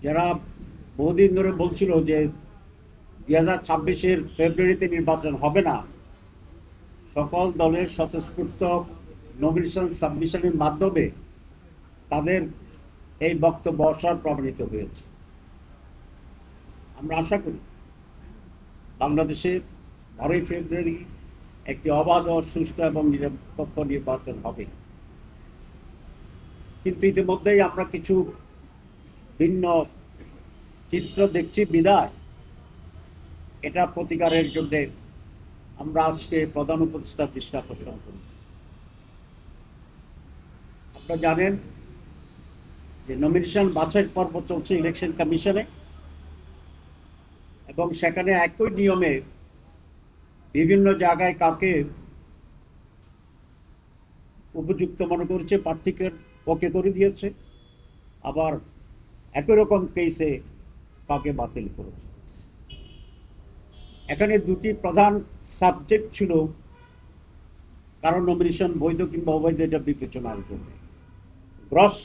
যারা বহুদিন ধরে বলছিল যে 2026-এর ফেব্রুয়ারিতে নির্বাচন হবে না, সকল দলের স্বতঃস্ফূর্ত নমিনেশন সাবমিশনের মাধ্যমে তাদের এই বক্তব্য অসার প্রমাণিত হয়েছে। আমরা আশা করি বাংলাদেশে 12ই ফেব্রুয়ারি একটি অবাধ, সুষ্ঠু এবং নিরপেক্ষ নির্বাচন হবে। কিন্তু ইতিমধ্যেই আমরা কিছু ভিন্ন চিত্র দেখছি বিদায় এটা প্রতিকারের জন্য আমরা আজকে প্রধান উপদেষ্টার দৃষ্টি আকর্ষণ করি। আপনারা জানেন যে নমিনেশন বাছাই পর্ব চলছে ইলেকশন কমিশনে, এবং সেখানে একই নিয়মে বিভিন্ন জায়গায় কাকে উপযুক্ত মনে করছে প্রার্থীকে ওকে করে দিয়েছে, আবার একই রকম কেসে কাকে বাতিল করেছে। এখানে দুটি প্রধান সাবজেক্ট ছিল কারণ নমিনেশন বৈধ কিংবা অবৈধ এটা বিবেচনার জন্য। গ্রস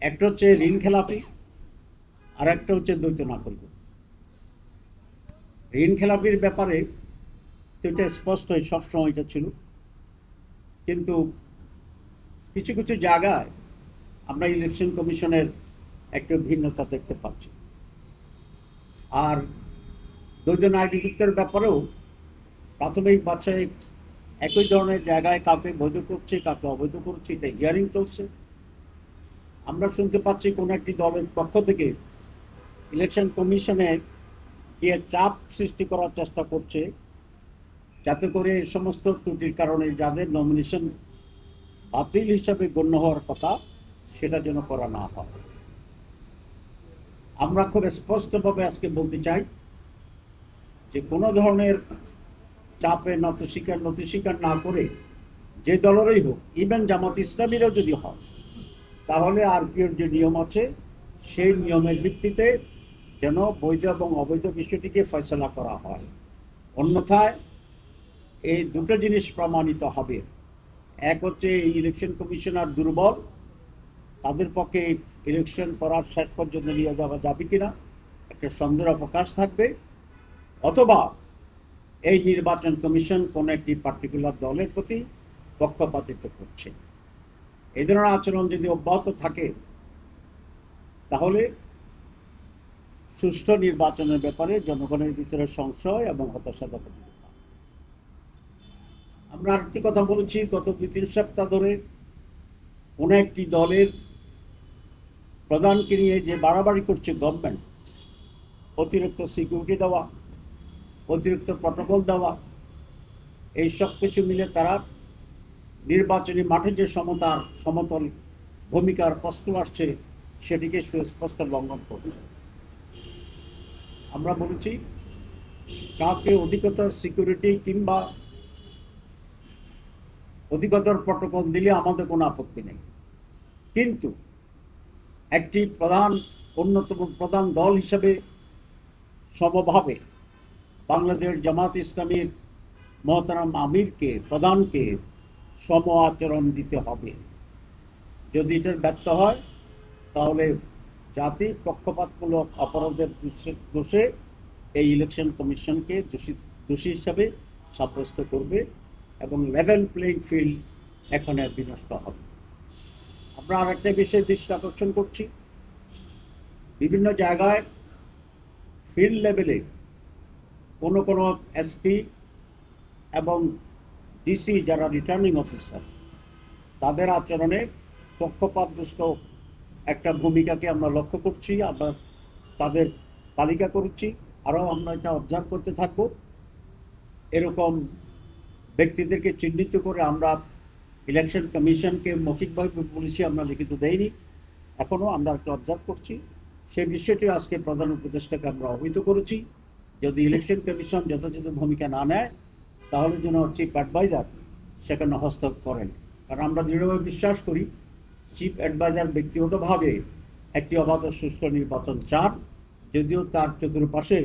একটা হচ্ছে ঋণ খেলাপি, আর একটা হচ্ছে দ্বৈত নাগরিক। ঋণ খেলাপির ব্যাপারে তো এটা স্পষ্ট সবসময় এটা ছিল, কিন্তু কিছু কিছু জায়গায় আমরা ইলেকশন কমিশনের একটা ভিন্নতা দেখতে পাচ্ছি। আর দ্বৈত নাগরিকত্বের ব্যাপারেও প্রাথমিক বাছাই একই ধরনের জায়গায় কাউকে বৈধ করছে, কাউকে অবৈধ করছে, এটা হিয়ারিং চলছে। আমরা শুনতে পাচ্ছি কোনো একটি দলের পক্ষ থেকে ইলেকশন কমিশনে গিয়ে চাপ সৃষ্টি করার চেষ্টা করছে, যাতে করে এই সমস্ত ত্রুটির কারণে যাদের নমিনেশন বাতিল হিসাবে গণ্য হওয়ার কথা সেটা যেন করা না হয়। আমরা খুব স্পষ্টভাবে আজকে বলতে চাই যে কোনো ধরনের চাপে নতি স্বীকার না করে যে দলেরই হোক, ইভেন জামাত ইসলামীরও যদি হয়, তাহলে আরপিওর যে নিয়ম আছে সেই নিয়মের ভিত্তিতে যেন বৈধ এবং অবৈধ বিষয়টিকে ফয়সলা করা হয়। অন্যথায় এই দুটো জিনিস প্রমাণিত হবে। এক হচ্ছে এই ইলেকশন কমিশনার দুর্বল, তাদের পক্ষে ইলেকশন করার শেষ পর্যন্ত নিয়ে যাওয়া যাবে কিনা একটা সন্দেহের অবকাশ থাকবে, অথবা এই নির্বাচন কমিশন কোনো একটি পার্টিকুলার দলের প্রতি পক্ষপাতিত্ব করছে। এই ধরনের আচরণ যদি অব্যাহত থাকে তাহলে সুষ্ঠু নির্বাচনের ব্যাপারে জনগণের ভিতরে সংশয় এবং হতাশা দেখা দিতে পারে। আমরা আরেকটি কথা বলেছি, গত 2-3 সপ্তাহ ধরে কোনো একটি দলের প্রধানকে নিয়ে যে বাড়াবাড়ি করছে গভর্নমেন্ট, অতিরিক্ত সিকিউরিটি দেওয়া, অতিরিক্ত প্রটোকল দেওয়া, এই সব কিছু মিলে তারা নির্বাচনী মাঠে যে সমতল ভূমিকার প্রশ্ন আসছে সেটিকে সুস্পষ্ট লঙ্ঘন করছে। আমরা বলেছি কাউকে অধিকতর সিকিউরিটি কিংবা অধিকতর প্রটোকল দিলে আমাদের কোনো আপত্তি নেই, কিন্তু একটি অন্যতম প্রধান দল হিসেবে সমভাবে বাংলাদেশ জামাত ইসলামীর মহতারাম আমিরকে, প্রধানকে সম আচরণ দিতে হবে। যদি এটার ব্যর্থ হয় তাহলে জাতি পক্ষপাতমূলক অপরাধের দোষে এই ইলেকশন কমিশনকে দোষী হিসাবে সাব্যস্ত করবে এবং লেভেল প্লেইং ফিল্ড এখানে বিনষ্ট হবে। আমরা আর একটা বিষয়ে দৃষ্টি আকর্ষণ করছি, বিভিন্ন জায়গায় ফিল্ড লেভেলে কোনো কোনো এসপি এবং ডিসি যারা রিটার্নিং অফিসার, তাদের আচরণে পক্ষপাতদুষ্ট একটা ভূমিকাকে আমরা লক্ষ্য করছি। আমরা তাদের তালিকা করেছি, আরও আমরা এটা অবজার্ভ করতে থাকব। এরকম ব্যক্তিদেরকে চিহ্নিত করে আমরা ইলেকশন কমিশনকে মৌখিকভাবে বলেছি, আমরা লিখিত দেইনি এখনও, আমরা একটা অবজার্ভ করছি। সেই বিষয়টি আজকে প্রধান উপদেষ্টাকে আমরা অবহিত করেছি। যদি ইলেকশন কমিশন যথাযথ ভূমিকা না নেয় তাহলে যেন চিফ অ্যাডভাইজার সেখানে হস্তক্ষেপ করেন, কারণ আমরা দৃঢ়ভাবে বিশ্বাস করি চিফ অ্যাডভাইজার ব্যক্তিগতভাবে একটি অবাধ সুষ্ঠু নির্বাচন চান, যদিও তার চতুর্পাশে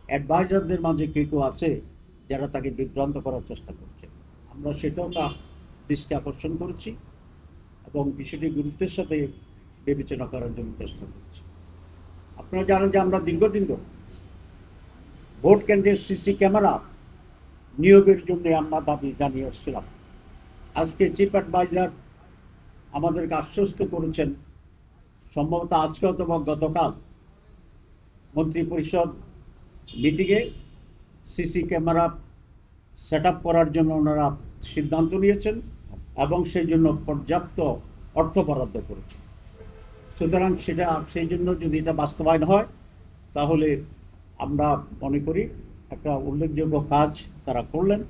অ্যাডভাইজারদের মাঝে কেউ আছে যারা তাকে বিভ্রান্ত করার চেষ্টা করছে। আমরা সেটাও তার দৃষ্টি আকর্ষণ করেছি এবং বিষয়টি গুরুত্বের সাথে বিবেচনা করার জন্য চেষ্টা করছি। আপনারা জানেন যে আমরা দীর্ঘদিন ধরে ভোট কেন্দ্রের সিসি ক্যামেরা নিয়োগের জন্য আমরা দাবি জানিয়ে আসছিলাম। আজকে চিফ অ্যাডভাইজার আমাদেরকে আশ্বস্ত করেছেন, সম্ভবত আজকে অথবা গতকাল মন্ত্রিপরিষদ মিটিংয়ে সিসি ক্যামেরা সেট আপ করার জন্য ওনারা সিদ্ধান্ত নিয়েছেন এবং সেই জন্য পর্যাপ্ত অর্থ বরাদ্দ করেছেন। সুতরাং সেই জন্য যদি এটা বাস্তবায়ন হয় তাহলে আমরা মনে করি একটা উল্লেখযোগ্য কাজ তারা করলেন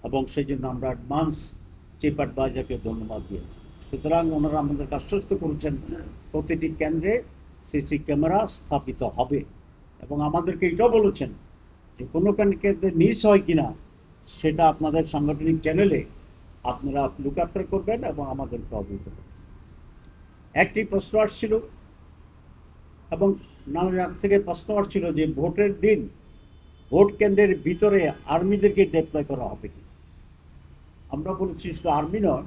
এবং সেই জন্য আমরা অ্যাডভান্স চিফ অ্যাডভাইজারকে ধন্যবাদ দিয়েছি। সুতরাং ওনারা আমাদেরকে আশ্বস্ত করেছেন প্রতিটি কেন্দ্রে সিসি ক্যামেরা স্থাপিত হবে এবং আমাদেরকে এটাও বলেছেন যে কোনো কেন্দ্রে মিস হয় কিনা সেটা আপনাদের সাংগঠনিক চ্যানেলে আপনারা লুক আফটার করবেন এবং আমাদেরকে অবহিত করবেন। একটি প্রশ্ন আসছিল এবং নানা জায়গা থেকে প্রশ্ন আসছিল যে ভোটের দিন ভোট কেন্দ্রের ভিতরে আর্মিদেরকে ডিপ্লয় করা হবে কি। আমরা বলেছি শুধু আর্মি নয়,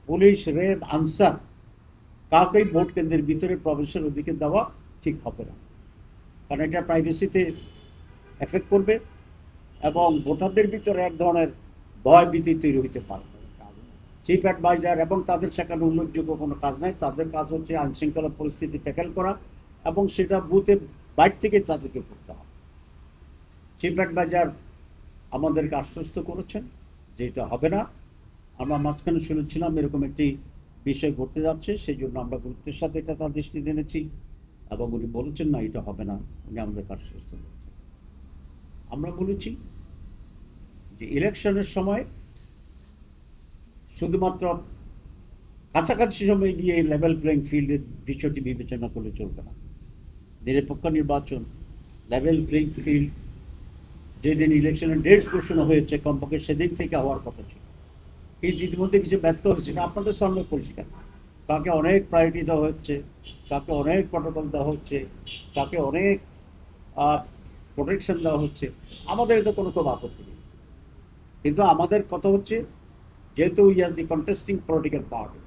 পুলিশ, র্যাব, আনসার কাউকেই ভোট কেন্দ্রের ভিতরে প্রবেশের অধিকার দেওয়া ঠিক হবে না, কারণ এটা প্রাইভেসিতে এফেক্ট করবে এবং ভোটারদের ভিতরে এক ধরনের ভয় ভীতি তৈরি হতে পারে। চিফ অ্যাডভাইজার এবং তাদের সেখানে উল্লেখযোগ্য কোনো কাজ নাই, তাদের কাজ হচ্ছে আইনশৃঙ্খলা পরিস্থিতি ট্যাকেল করা এবং সেটা বুথের বাইরে থেকে তাদেরকে করতে হবে। চিফ অ্যাডভাইজার আমাদেরকে আশ্বস্ত করেছেন যে এটা হবে না। আমরা মাঝখানে শুনেছিলাম এরকম একটি বিষয় ঘটতে যাচ্ছে, সেই জন্য আমরা গুরুত্বের সাথে এটা তার দৃষ্টিতে এনেছি এবং উনি বলেছেন না এটা হবে না, উনি আমাদেরকে আশ্বস্ত করেছেন। আমরা বলেছি যে ইলেকশনের সময় শুধুমাত্র কাছাকাছি সময় গিয়ে লেভেল প্লেইং ফিল্ডের বিষয়টি বিবেচনা করলে চলবে না। নিরপেক্ষ নির্বাচন, লেভেল প্লেইং ফিল্ড যেদিন ইলেকশনের ডেট ঘোষণা হয়েছে কমপক্ষে সেদিন থেকে হওয়ার কথা ছিল, কিন্তু ইতিমধ্যে কিছু ব্যর্থ হয়েছে। আপনাদের সামনে পরিষ্কার কাকে অনেক প্রায়োরিটি দেওয়া হচ্ছে, কাকে অনেক প্রটোকল দেওয়া হচ্ছে, কাকে অনেক প্রোটেকশন দেওয়া হচ্ছে। আমাদের এতে কোনো খুব আপত্তি নেই, কিন্তু আমাদের কথা হচ্ছে যেহেতু we are the contesting political party,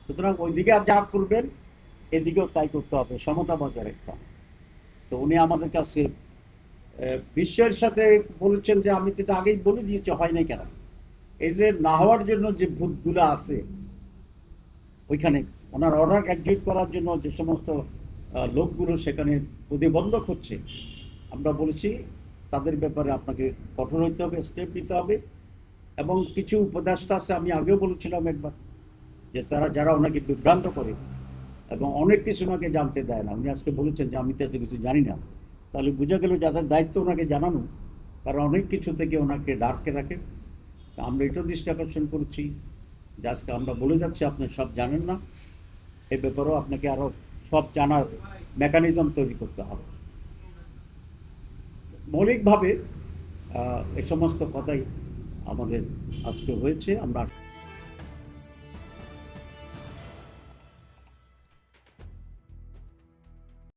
সুতরাং ওইদিকে যা করবেন এদিকেও তাই করতে হবে, সমতা বজায় রাখতে হবে। তো উনি আমাদের কাছে বিশ্বের সাথে বলেছেন যে আমি তো এটা আগেই বলে দিয়েছি, হয় নাই কেন। এই যে না হওয়ার জন্য যে ভূতগুলো আছে ওইখানে ওনার অর্ডার এক্সিকিউট করার জন্য যে সমস্ত লোকগুলো সেখানে প্রতিবন্ধক হচ্ছে, আমরা বলেছি তাদের ব্যাপারে আপনাকে কঠোর হইতে হবে, স্টেপ নিতে হবে। এবং কিছু উপদেষ্টা আছে, আমি আগেও বলেছিলাম একবার, যে তারা যারা ওনাকে বিভ্রান্ত করে এবং অনেক কিছু ওনাকে জানতে দেয় না। উনি আজকে বলেছেন যে আমি তো এত কিছু জানি না, তাহলে বোঝা গেল যাদের দায়িত্ব ওনাকে জানানো তারা অনেক কিছু থেকে ওনাকে ডাককে রাখে। আমরা এটাও দৃষ্টি আকর্ষণ করছি যে আজকে আমরা বলে যাচ্ছি আপনি সব জানেন না, এ ব্যাপারেও আপনাকে আরও সব জানার মেকানিজম তৈরি করতে হবে। মৌলিকভাবে এই সমস্ত কথাই আমাদের আজকে হয়েছে। আমরা